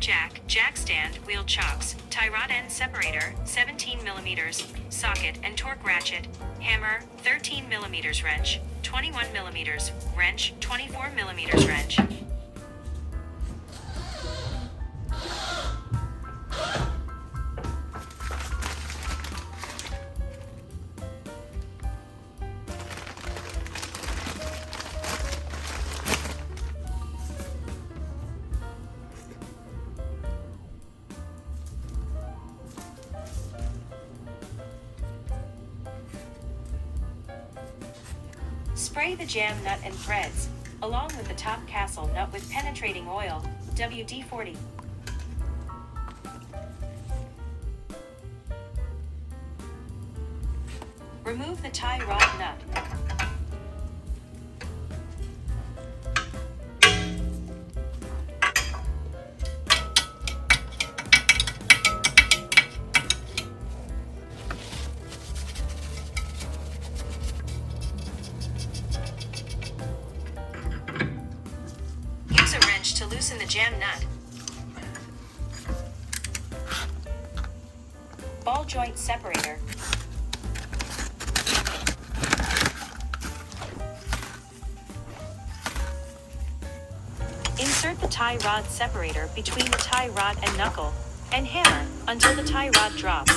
jack stand, wheel chocks, tie rod end separator, 17mm, socket and torque ratchet, hammer, 13mm wrench, 21mm wrench, 24mm wrench. Spray the jam nut and threads, along with the top castle nut with penetrating oil, WD-40. Remove the tie rod nut. Use a wrench to loosen the jam nut. Ball joint separator. Insert the tie rod separator between the tie rod and knuckle, and hammer until the tie rod drops.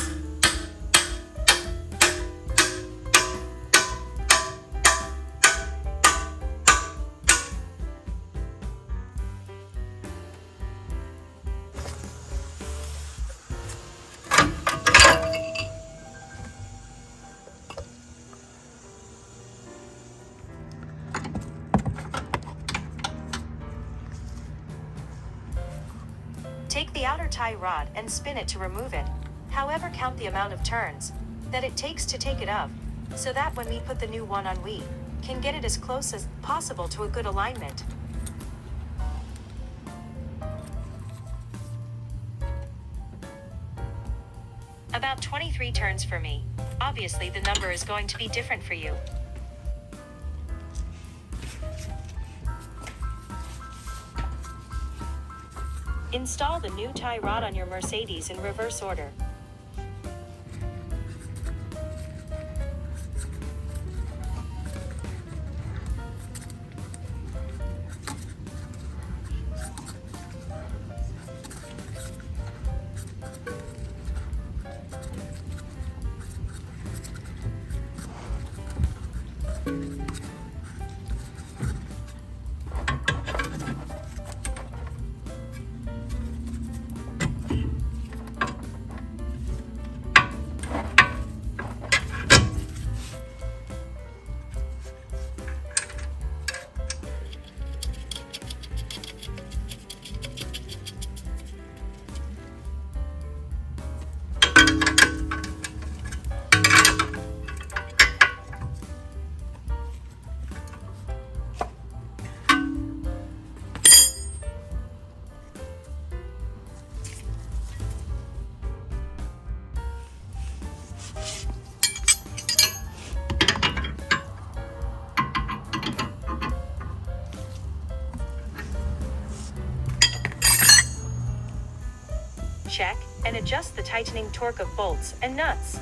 Take the outer tie rod and spin it to remove it. However, count the amount of turns that it takes to take it off, so that when we put the new one on, we can get it as close as possible to a good alignment. About 23 turns for me. Obviously, the number is going to be different for you. Install the new tie rod on your Mercedes in reverse order. Check and adjust the tightening torque of bolts and nuts.